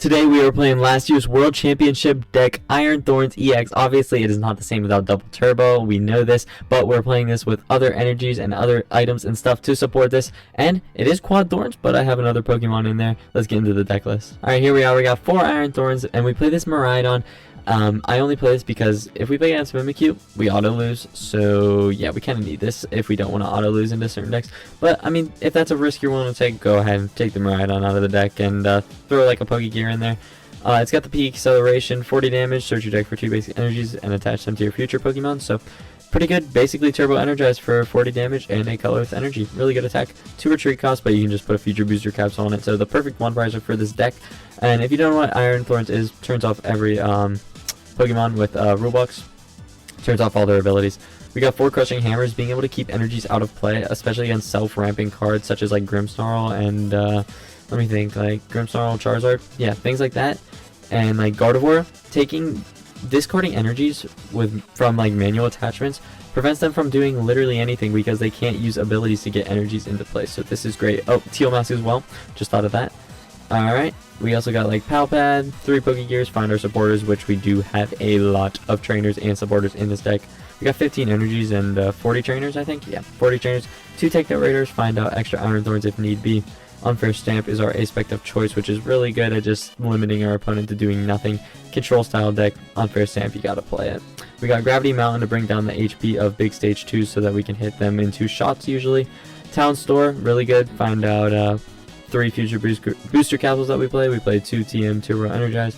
Today we are playing last year's World Championship deck, Iron Thorns EX. Obviously it is not the same without double turbo, we know this, but we're playing this with other energies and other items and stuff to support this. And it is quad thorns, but I have another Pokemon in there. Let's get into the deck list. Alright, here we are. We got 4 Iron Thorns and we play this Miraidon. I only play this because if we play against Mimikyu, we auto lose. So yeah, we kind of need this if we don't want to auto lose into certain decks. But I mean, if that's a risk you're willing to take, go ahead and take the Miraidon out of the deck and throw like a Pokégear in there. It's got the peak acceleration, 40 damage, search your deck for 2 basic energies and attach them to your future Pokemon. So pretty good. Basically turbo energize for 40 damage and a color with energy. Really good attack. 2 retreat cost, but you can just put a future booster capsule on it. So the perfect one pricer for this deck. And if you don't know what Iron Thorns is, turns off every Pokemon with Robux, turns off all their abilities. We got 4 Crushing Hammers, being able to keep energies out of play, especially against self-ramping cards such as like Grimmsnarl and let me think, like Grimmsnarl, Charizard, yeah, things like that. And like Gardevoir, discarding energies from like manual attachments prevents them from doing literally anything because they can't use abilities to get energies into play. So this is great. Oh, Teal Mask as well, just thought of that. Alright, we also got like Pal Pad, 3 Pokégears, find our supporters, which we do have a lot of trainers and supporters in this deck. We got 15 energies and 40 trainers, I think. Yeah, 40 trainers, 2 Techno Raiders, find out extra Iron Thorns if need be. Unfair Stamp is our aspect of choice, which is really good at just limiting our opponent to doing nothing. Control style deck, Unfair Stamp, you gotta play it. We got Gravity Mountain to bring down the HP of big stage 2 so that we can hit them in 2 shots usually. Town Store, really good, find out 3 future booster capsules that we play. We play 2 TM Turbo Energize,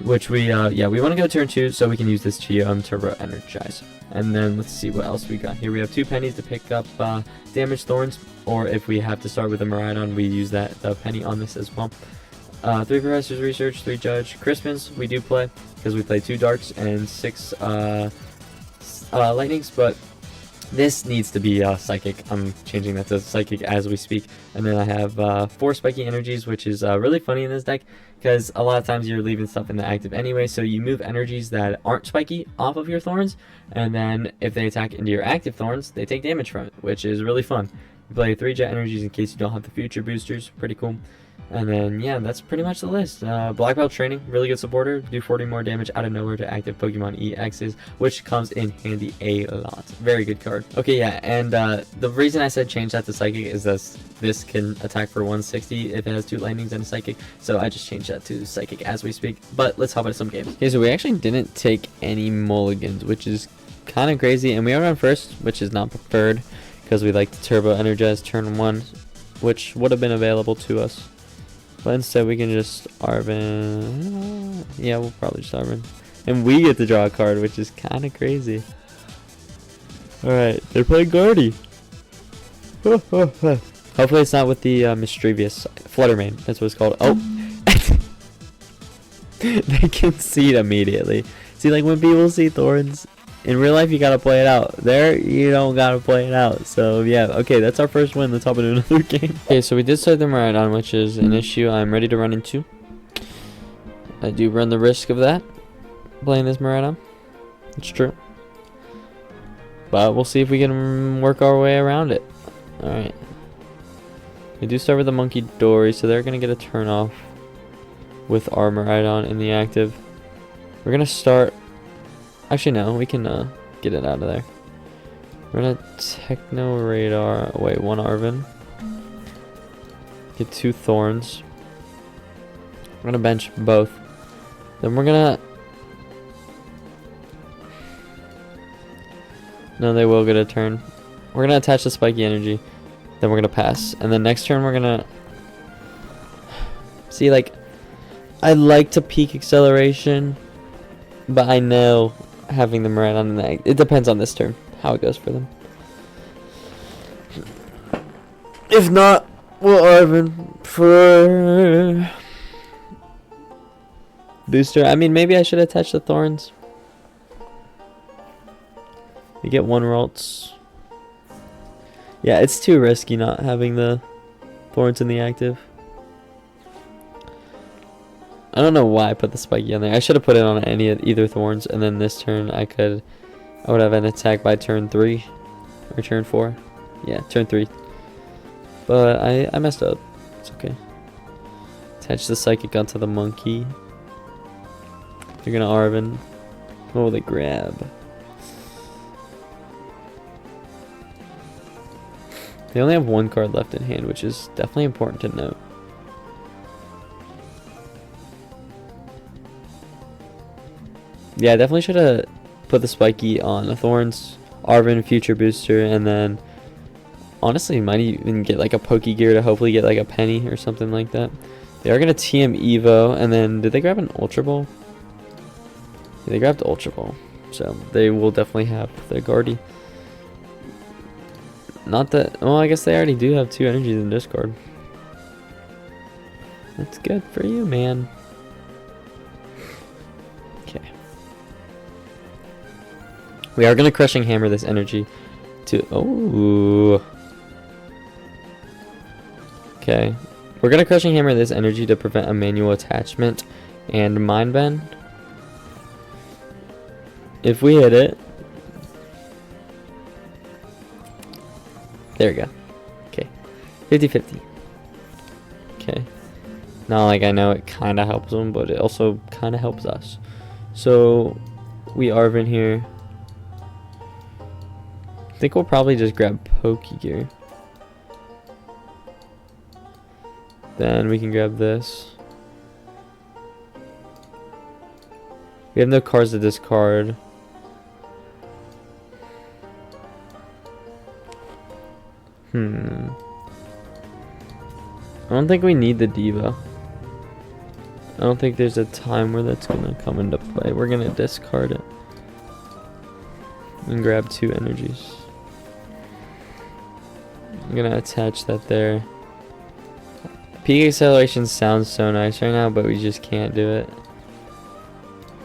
which we want to go turn 2 so we can use this TM Turbo Energize. And then let's see what else we got here. We have 2 pennies to pick up damage thorns, or if we have to start with a Miraidon, we use the penny on this as well. 3 Professor's Research, 3 Judge. Crispins we do play because we play 2 Darks and 6 Lightnings, but this needs to be Psychic. I'm changing that to Psychic as we speak. And then I have 4 Spiky Energies, which is really funny in this deck because a lot of times you're leaving stuff in the active anyway, so you move energies that aren't spiky off of your thorns, and then if they attack into your active thorns, they take damage from it, which is really fun. You play 3 Jet Energies in case you don't have the future boosters. Pretty cool. And then, yeah, that's pretty much the list. Black Belt Training, really good supporter. Do 40 more damage out of nowhere to active Pokemon EXs, which comes in handy a lot. Very good card. Okay, yeah, and the reason I said change that to Psychic is that this can attack for 160 if it has 2 Lightnings and a Psychic. So I just changed that to Psychic as we speak. But let's hop into some games. Okay, so we actually didn't take any mulligans, which is kind of crazy. And we are on first, which is not preferred because we like to Turbo Energize turn 1, which would have been available to us. But instead we can just Arven. Yeah, we'll probably just Arven. And we get to draw a card, which is kind of crazy. Alright, they're playing Gardy. Hopefully it's not with the mischievous Fluttermane. That's what it's called. Oh! They concede immediately. See, like when people see Thorns, in real life you gotta play it out. There, you don't gotta play it out. So yeah, okay, that's our first win. Let's hop into another game. Okay, so we did start the Miraidon, which is an issue I'm ready to run into. I do run the risk of that, playing this Miraidon. It's true. But we'll see if we can work our way around it. Alright. We do start with the Monkey Dory, so they're gonna get a turn off with our Miraidon in the active. We're gonna start... Actually, no, we can get it out of there. We're gonna Techno Radar. Wait, 1 Arven. Get 2 Thorns. We're gonna bench both. Then we're gonna... No, they will get a turn. We're gonna attach the Spiky Energy. Then we're gonna pass. And then next turn we're gonna... See, like... I like to peak acceleration. But I know... having them right on the... It depends on this turn, how it goes for them. If not, we'll Arven for... booster. I mean, maybe I should attach the Thorns. We get 1 Ralts. Yeah, it's too risky not having the Thorns in the active. I don't know why I put the Spiky on there. I should have put it on either Thorns, and then this turn I would have an attack by turn 3 or turn 4. Yeah, turn 3. But I messed up. It's okay. Attach the Psychic onto the monkey. They're gonna Arven. What will they grab? They only have one card left in hand, which is definitely important to note. Yeah, I definitely should have put the Spiky on the Thorns, Arven Future Booster, and then honestly might even get like a Pokégear to hopefully get like a Penny or something like that. They are gonna TM Evo, and then did they grab an Ultra Ball? Yeah, they grabbed Ultra Ball, so they will definitely have their Gardy. Not that, well, I guess they already do have 2 energies in discard. That's good for you, man. Okay. We are gonna Crushing Hammer this energy to, oh. Okay. We're gonna Crushing Hammer this energy to prevent a manual attachment and Mind Bend. If we hit it. There we go. Okay. 50-50. Okay. Now, like, I know it kind of helps them, but it also kind of helps us. So, we Arven here. I think we'll probably just grab Pokégear. Then we can grab this. We have no cards to discard. I don't think we need the Diva. I don't think there's a time where that's gonna come into play. We're gonna discard it and grab 2 energies. I'm gonna attach that there. Peak acceleration sounds so nice right now, but we just can't do it.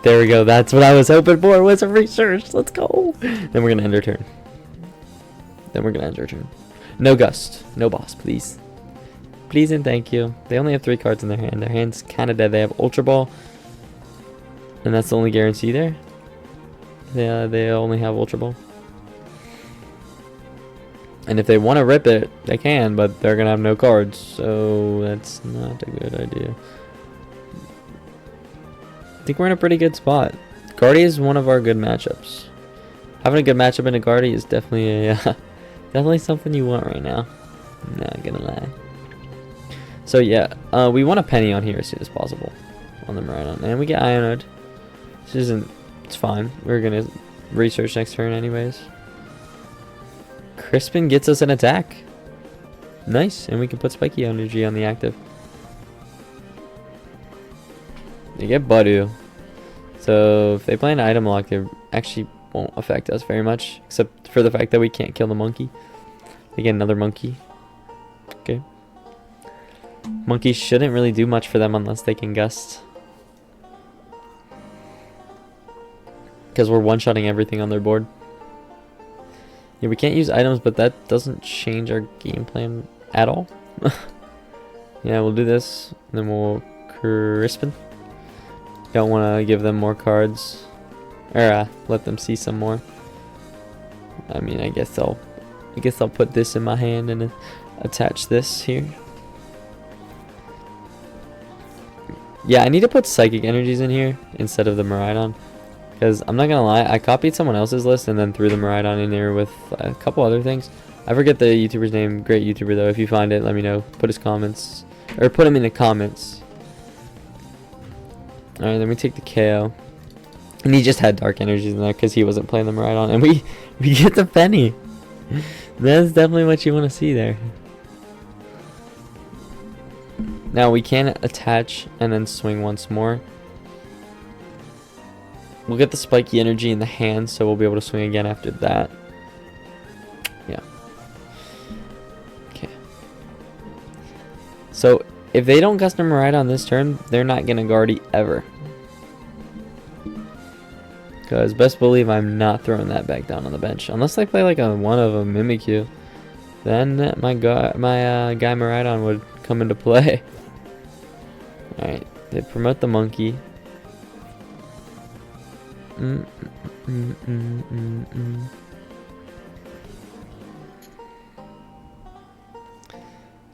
There we go. That's what I was hoping for. Was a research. Let's go. Then we're gonna end our turn. No Gust. No Boss, please. Please and thank you. They only have 3 cards in their hand. Their hand's kind of dead. They have Ultra Ball. And that's the only guarantee there. Yeah, they only have Ultra Ball. And if they want to rip it, they can, but they're going to have no cards. So that's not a good idea. I think we're in a pretty good spot. Gardy is one of our good matchups. Having a good matchup in a Gardy is definitely a... definitely something you want right now. Not gonna lie. So yeah, we want a Penny on here as soon as possible. On the Miraidon. And we get Ionode. This isn't... it's fine. We're gonna research next turn anyways. Crispin gets us an attack. Nice. And we can put Spiky Energy on the active. They get Budu. So if they play an item lock, they actually won't affect us very much, except for the fact that we can't kill the monkey. They get another monkey. Okay. Monkeys shouldn't really do much for them unless they can Gust. Because we're one-shotting everything on their board. Yeah, we can't use items, but that doesn't change our game plan at all. Yeah, we'll do this, and then we'll Crispin. Don't want to give them more cards. Or let them see some more. I mean, I guess I'll put this in my hand and attach this here. Yeah, I need to put Psychic Energies in here instead of the Miraidon. Because I'm not gonna lie, I copied someone else's list and then threw the Miraidon in there with a couple other things. I forget the YouTuber's name. Great YouTuber though. If you find it, let me know. Put his comments, or put him in the comments. All right, then we take the KO. And he just had Dark Energies in there because he wasn't playing the Miraidon. And we get the Penny. That's definitely what you want to see there. Now we can attach and then swing once more. We'll get the Spiky Energy in the hand, so we'll be able to swing again after that. Yeah. Okay. So if they don't custom Miraidon this turn, they're not going to Gardy ever. Because best believe I'm not throwing that back down on the bench. Unless they play like one of a Mimikyu. Then my guy Miraidon would come into play. Alright, they promote the monkey.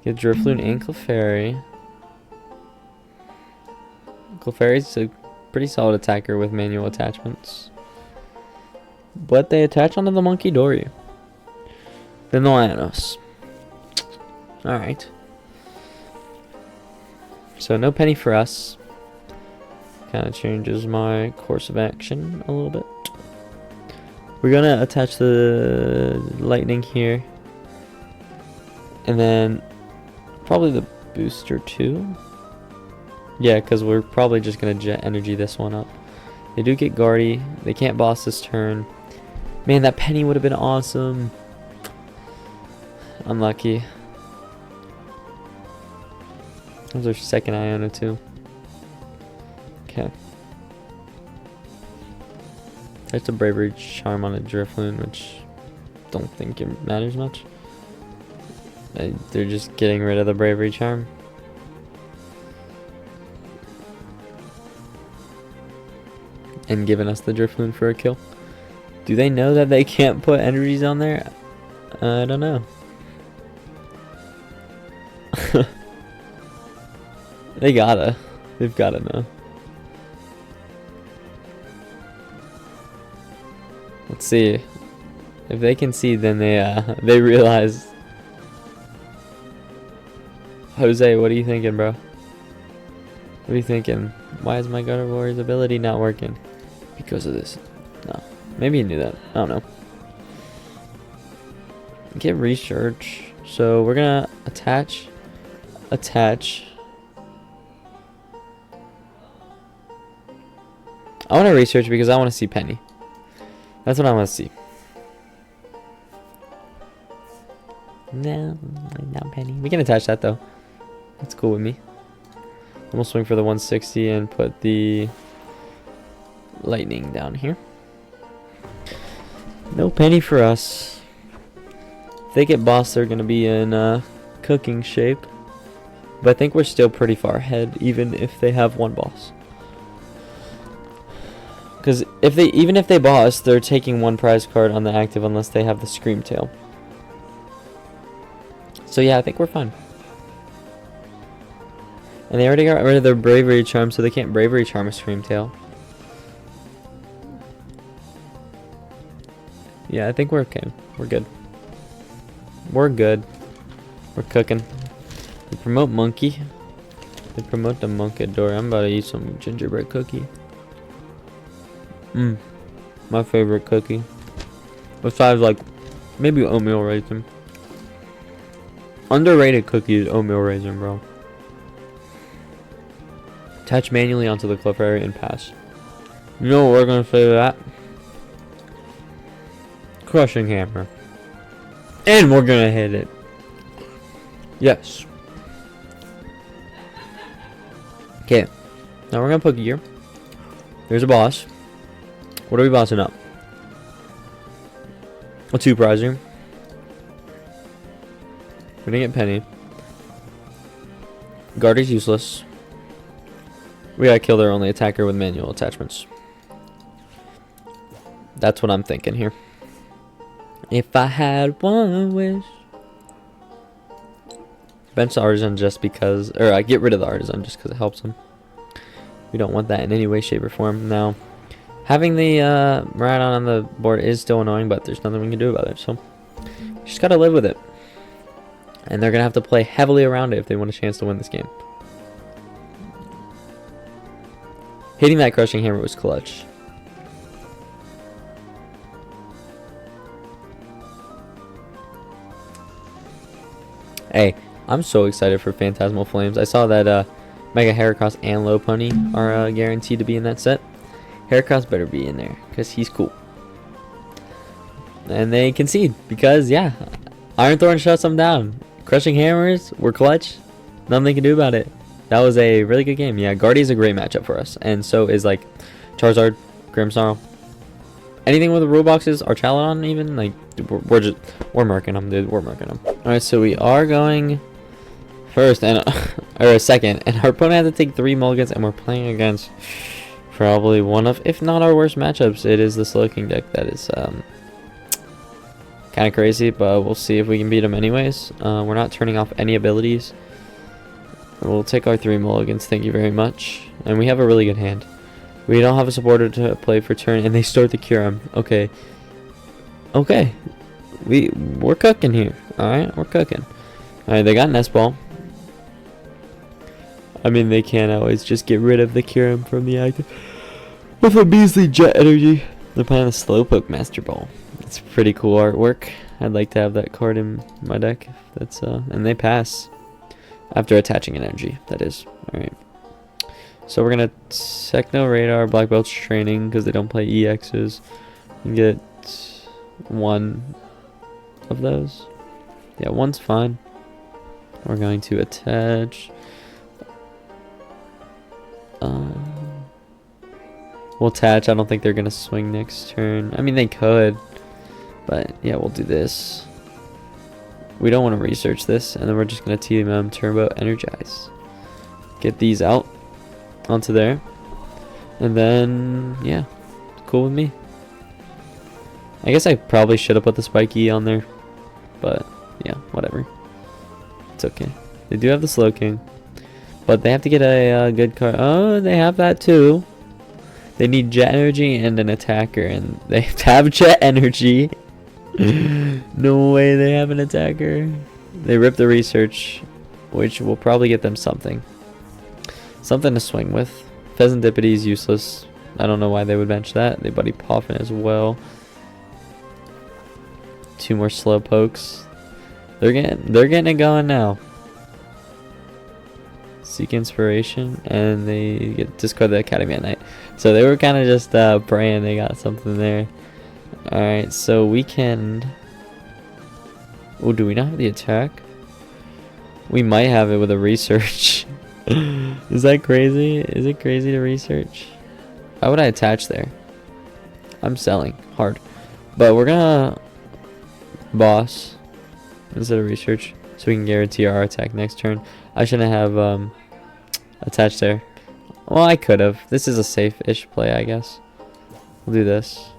Get Drifloon and Clefairy. Clefairy's a pretty solid attacker with manual attachments. But they attach onto the Monkey Dory. Then the Lionos. Alright. So no Penny for us. Kind of changes my course of action a little bit. We're gonna attach the lightning here. And then probably the booster too. Yeah, because we're probably just gonna jet energy this one up. They do get Gardy. They can't boss this turn. Man, that Penny would have been awesome. Unlucky. That was our second Iona too. Okay. That's a Bravery Charm on a Drifloon, which don't think it matters much. They're just getting rid of the Bravery Charm. And giving us the Drifloon for a kill. Do they know that they can't put energies on there? I don't know. They've gotta know. Let's see. If they can see, then they realize. Jose, what are you thinking, bro? What are you thinking? Why is my Gardevoir's ability not working? Because of this. No. Maybe you knew that. I don't know. Get research. So we're gonna attach. I want to research because I want to see Penny. That's what I want to see. No, not Penny. We can attach that though. That's cool with me. I'm gonna swing for the 160 and put the lightning down here. No Penny for us. If they get boss, they're gonna be in cooking shape. But I think we're still pretty far ahead, even if they have one boss. Because even if they boss, they're taking one prize card on the active unless they have the Scream Tail. So yeah, I think we're fine. And they already got rid of their Bravery Charm, so they can't Bravery Charm a Scream Tail. Yeah, I think we're okay. We're good. We're good. We're cooking. They promote Monkey. They promote the Monkador. I'm about to eat some gingerbread cookie. My favorite cookie. Besides, like, maybe oatmeal raisin. Underrated cookie is oatmeal raisin, bro. Attach manually onto the Clefairy and pass. You know what we're gonna say to that? Crushing Hammer. And we're gonna hit it. Yes. Okay. Now we're gonna Pokégear. There's a boss. What are we bossing up? A 2-prizer. We're gonna get Penny. Gardy's useless. We gotta kill their only attacker with manual attachments. That's what I'm thinking here. If I had one wish. Bench the Artisan just because, or I get rid of the Artisan just because it helps them. We don't want that in any way, shape, or form. Now, having the Miraidon on the board is still annoying, but there's nothing we can do about it. So, we just gotta live with it. And they're gonna have to play heavily around it if they want a chance to win this game. Hitting that Crushing Hammer was clutch. Hey, I'm so excited for Phantasmal Flames. I saw that Mega Heracross and Lopunny are guaranteed to be in that set. Heracross better be in there, because he's cool. And they concede, because, yeah, Iron Thorns shuts them down. Crushing Hammers were clutch. Nothing they can do about it. That was a really good game. Yeah, Gardy's a great matchup for us. And so is, like, Charizard, Grimmsnarl. Anything with the rule boxes, or Chaladon even, like, we're marking them, dude. We're marking them. Alright, so we are going first, and or second, and our opponent has to take 3 mulligans, and we're playing against probably one of, if not our worst matchups. It is the Slowking deck that is kind of crazy, but we'll see if we can beat them anyways. We're not turning off any abilities. We'll take our 3 mulligans, thank you very much. And we have a really good hand. We don't have a supporter to play for turn, and they start the Kyurem. Okay. Okay. We're cooking here. Alright, we're cooking. Alright, they got Nest Ball. I mean, they can't always just get rid of the Kyurem from the active with a measly Jet Energy. They're playing a Slowpoke Master Ball. It's pretty cool artwork. I'd like to have that card in my deck. That's and they pass after attaching an energy. That is alright. So we're gonna Techno Radar Black Belt's training because they don't play EXs. And get 1 of those. Yeah, 1's fine. We're going to attach. We'll attach. I don't think they're gonna swing next turn. I mean, they could, but yeah, we'll do this. We don't want to research this, and then we're just gonna TMM Turbo Energize. Get these out onto there, and then yeah, cool with me. I guess I probably should have put the Spiky on there, but yeah, whatever. It's okay. They do have the Slowking, but they have to get a good card. Oh, they have that too. They need Jet Energy and an attacker, and they have Jet Energy. No way they have an attacker. They ripped the research, which will probably get them something. Something to swing with. Pheasant Dippity is useless. I don't know why they would bench that. They Buddy Poffin as well. 2 more Slowpokes. They're getting it going now. Seek Inspiration, and they get discard the Academy at Night. So they were kind of just praying they got something there. Alright, so we can... Oh, do we not have the attack? We might have it with a research. Is that crazy? Is it crazy to research? Why would I attach there? I'm selling hard. But we're gonna boss instead of research, so we can guarantee our attack next turn. I shouldn't have attached there. Well, I could have. This is a safe-ish play, I guess. We'll do this.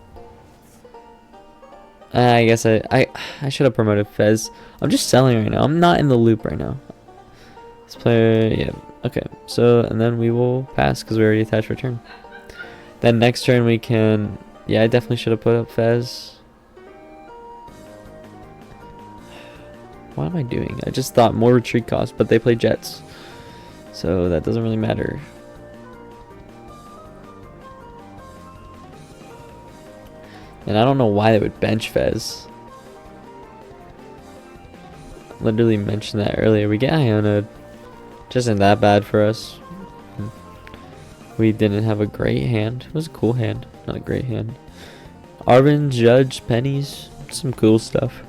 I guess I should have promoted Fez. I'm just selling right now. I'm not in the loop right now. This player, yeah. Okay, so, and then we will pass because we already attached return. Then next turn we can, yeah, I definitely should have put up Fez. What am I doing? I just thought more retreat cost, but they play Jets. So that doesn't really matter. And I don't know why they would bench Fez. Literally mentioned that earlier. We get Iona. Just isn't that bad for us. We didn't have a great hand. It was a cool hand, not a great hand. Arven, Judge, Pennies, some cool stuff.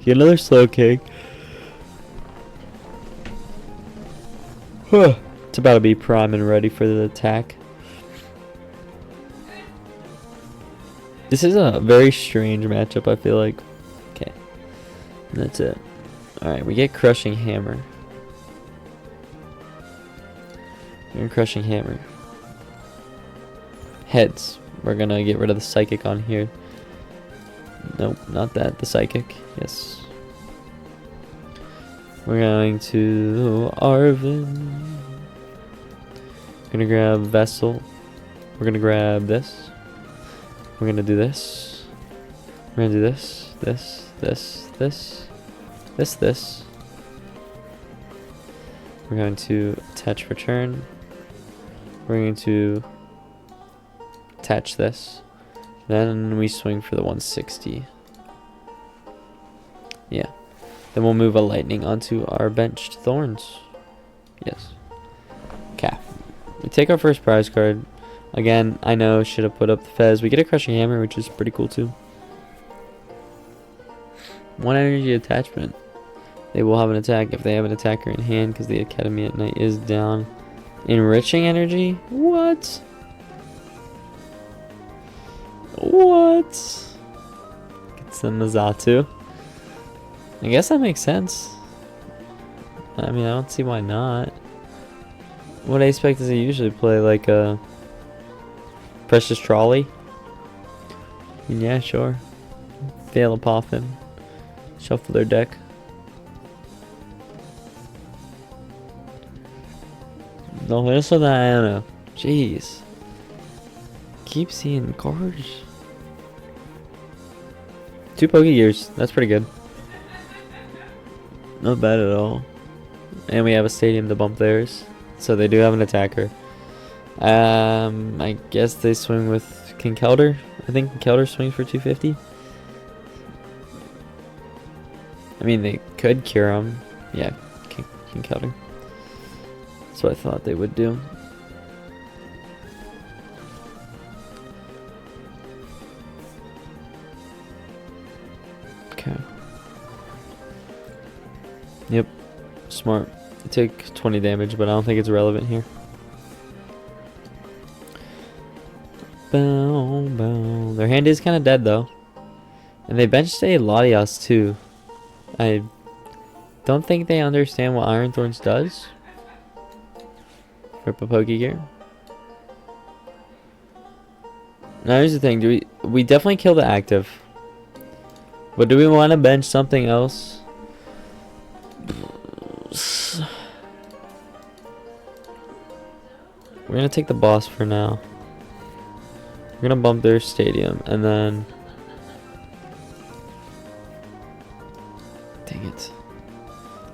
Get another Slowking. It's about to be prime and ready for the attack. This is a very strange matchup, I feel like. Okay. And that's it. Alright, we get Crushing Hammer. And Crushing Hammer. Heads. We're gonna get rid of the Psychic on here. Nope, not that. The Psychic. Yes. We're going to Arven. We're gonna grab Vessel. We're gonna grab this. We're gonna do this. We're gonna do this. This. We're going to attach return. We're going to attach this. Then we swing for the 160. Yeah. Then we'll move a lightning onto our benched Thorns. Yes. Okay. We take our first prize card. Again, I know, should have put up the Fez. We get a Crushing Hammer, which is pretty cool too. 1 energy attachment. They will have an attack if they have an attacker in hand because the Academy at Night is down. Enriching energy? What? What? Get some Mazatu. I guess that makes sense. I mean, I don't see why not. What I expect is they usually play like a Precious Trolley. Yeah, sure. Veil of Poffin. Shuffle their deck. No, eso Diana. Jeez. Keep seeing cards. 2 Pokégears. That's pretty good. Not bad at all. And we have a stadium to bump theirs. So they do have an attacker. I guess they swing with Kinkeldr. I think Kinkeldr swings for 250. I mean, they could cure him. Yeah, Kinkeldr. That's what I thought they would do. Okay. Yep. Smart. They take 20 damage, but I don't think it's relevant here. Boom, boom. Their hand is kind of dead, though. And they benched a Latias, too. I don't think they understand what Iron Thorns does. Rip a Pokégear. Now here's the thing, we definitely kill the active. But do we want to bench something else? We're gonna take the boss for now. We're gonna bump their stadium and then dang it.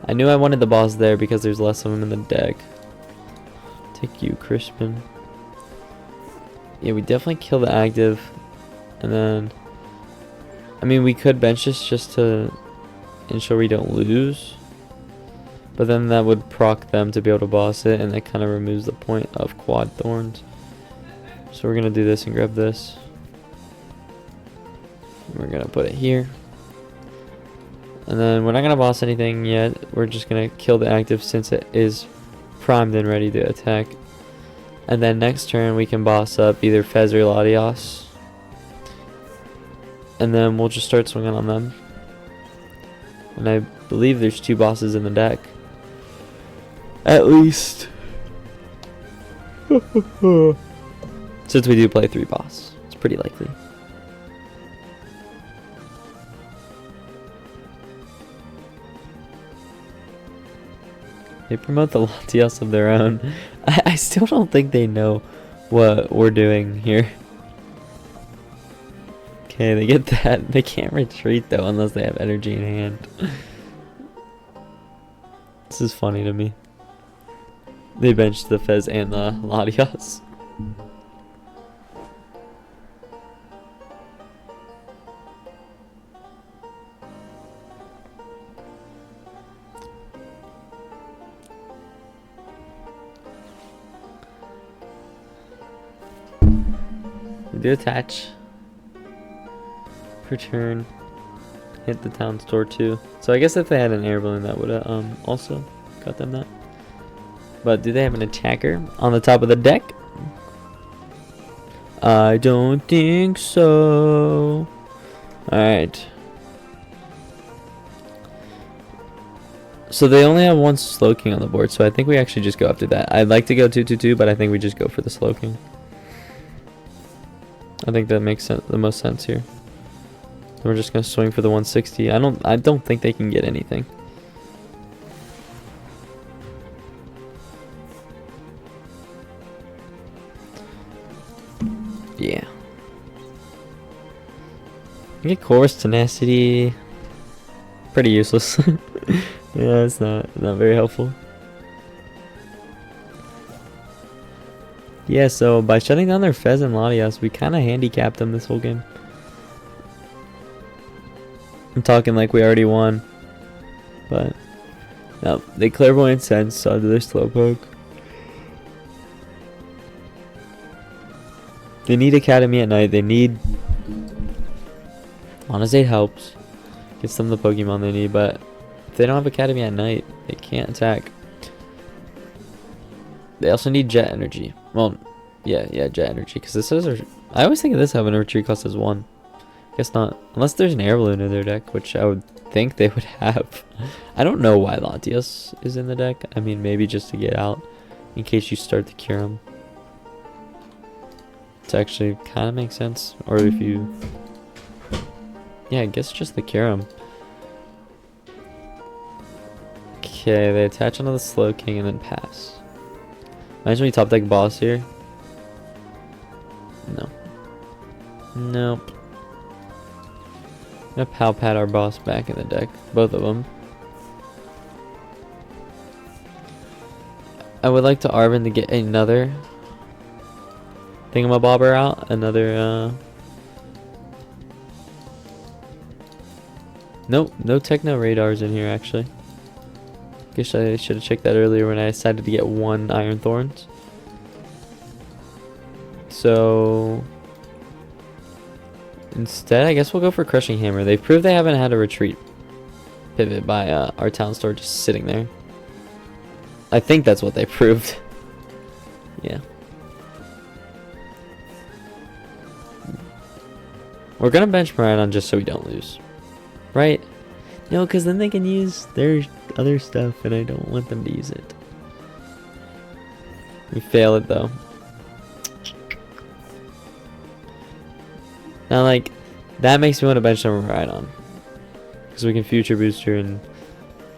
I knew I wanted the boss there because there's less of them in the deck. Take you, Crispin. Yeah, we definitely kill the active. And then I mean, we could bench this just to ensure we don't lose. But then that would proc them to be able to boss it, and that kind of removes the point of quad thorns. So we're going to do this and grab this. We're going to put it here. And then we're not going to boss anything yet. We're just going to kill the active since it is primed and ready to attack. And then next turn we can boss up either Fez or Latias. And then we'll just start swinging on them. And I believe there's 2 bosses in the deck. At least. Since we do play 3 boss. It's pretty likely. They promote the Latias of their own. I still don't think they know what we're doing here. Okay, they get that. They can't retreat though unless they have energy in hand. This is funny to me. They benched the Fez and the Latias. We do attach. Per turn. Hit the town store too. So I guess if they had an air balloon that would have also got them that. But do they have an attacker on the top of the deck? I don't think so. Alright. So they only have 1 Slowking on the board, so I think we actually just go after that. I'd like to go 2-2-2, but I think we just go for the Slowking. I think that makes the most sense here. We're just gonna swing for the 160. I don't think they can get anything. Yeah. I get Colress Tenacity. Pretty useless. Yeah, it's not very helpful. Yeah, so by shutting down their Fez and Latias, we kind of handicapped them this whole game. I'm talking like we already won. But no, they Clairvoyant Sense, so do their Slowpoke. They need Academy at night. They need Monazade helps. Gets them the Pokemon they need, but if they don't have Academy at night, they can't attack. They also need Jet Energy. Well, yeah, Jet Energy, because this is. I always think of this having a retreat cost as 1. Guess not, unless there's an air balloon in their deck, which I would think they would have. I don't know why Latias is in the deck. I mean, maybe just to get out in case you start to cure him. It actually kind of makes sense, or if you. Yeah, I guess just the cure him. Okay, they attach onto the Slowking and then pass. Imagine we top deck boss here. No. Nope. I'm gonna Pal Pad our boss back in the deck. Both of them. I would like to Arven to get another thingamabobber out. Another, Nope, no Techno Radars in here actually. Guess I should have checked that earlier when I decided to get one Iron Thorns. So instead, I guess we'll go for Crushing Hammer. They've proved they haven't had a retreat pivot by our Town Store just sitting there. I think that's what they proved. Yeah. We're gonna bench Miraidon just so we don't lose. Right? No, because then they can use their other stuff and I don't want them to use it. We fail it though. Now, like, that makes me want to bench some Miraidon. Because we can future booster and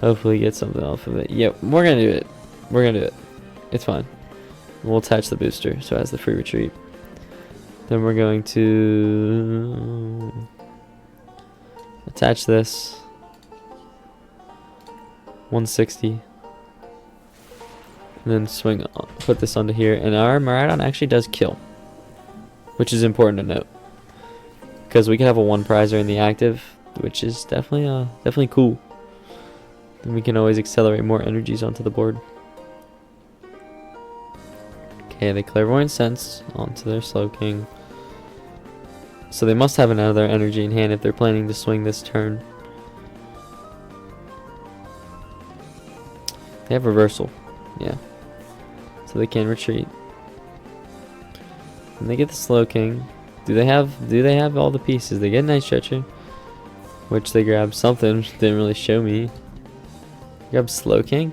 hopefully get something off of it. Yeah, we're going to do it. We're going to do it. It's fine. We'll attach the booster so it has the free retreat. Then we're going to attach this. 160. And then swing, put this onto here. And our Miraidon actually does kill. Which is important to note. Because we can have a one prizer in the active, which is definitely cool. Then we can always accelerate more energies onto the board. Okay, they Clairvoyant Sense onto their Slowking. So they must have another energy in hand if they're planning to swing this turn. They have Reversal, yeah. So they can retreat. And they get the Slowking. Do they have all the pieces? They get Night Stretcher, which they grab something, didn't really show me. Grab Slowking.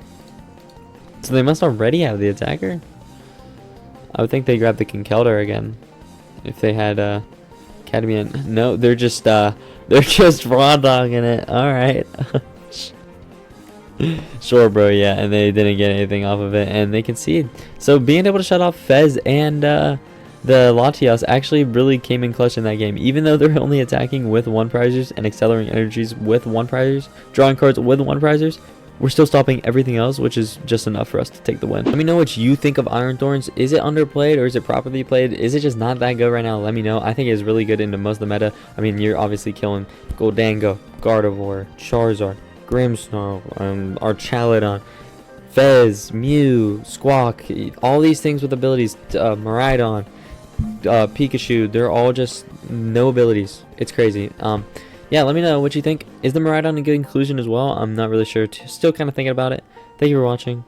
So they must already have the attacker? I would think they grab the Kinkeldar again. If they had Cadmian. No, they're just raw dogging it. Alright. Sure, bro, yeah, and they didn't get anything off of it, and they concede. So being able to shut off Fez and the Latios actually really came in clutch in that game. Even though they're only attacking with one prizers and accelerating energies with one prizers, drawing cards with one prizers, we're still stopping everything else, which is just enough for us to take the win. Let me know what you think of Iron Thorns. Is it underplayed or is it properly played? Is it just not that good right now? Let me know. I think it's really good into most of the meta. I mean, you're obviously killing Goldango, Gardevoir, Charizard, Grimmsnarl, Archaludon, Fez, Mew, Squawk, all these things with abilities, Miraidon, Pikachu, they're all just no abilities. It's crazy. Yeah, let me know what you think. Is the Miraidon a good inclusion as well? I'm not really sure. Still kind of thinking about it. Thank you for watching.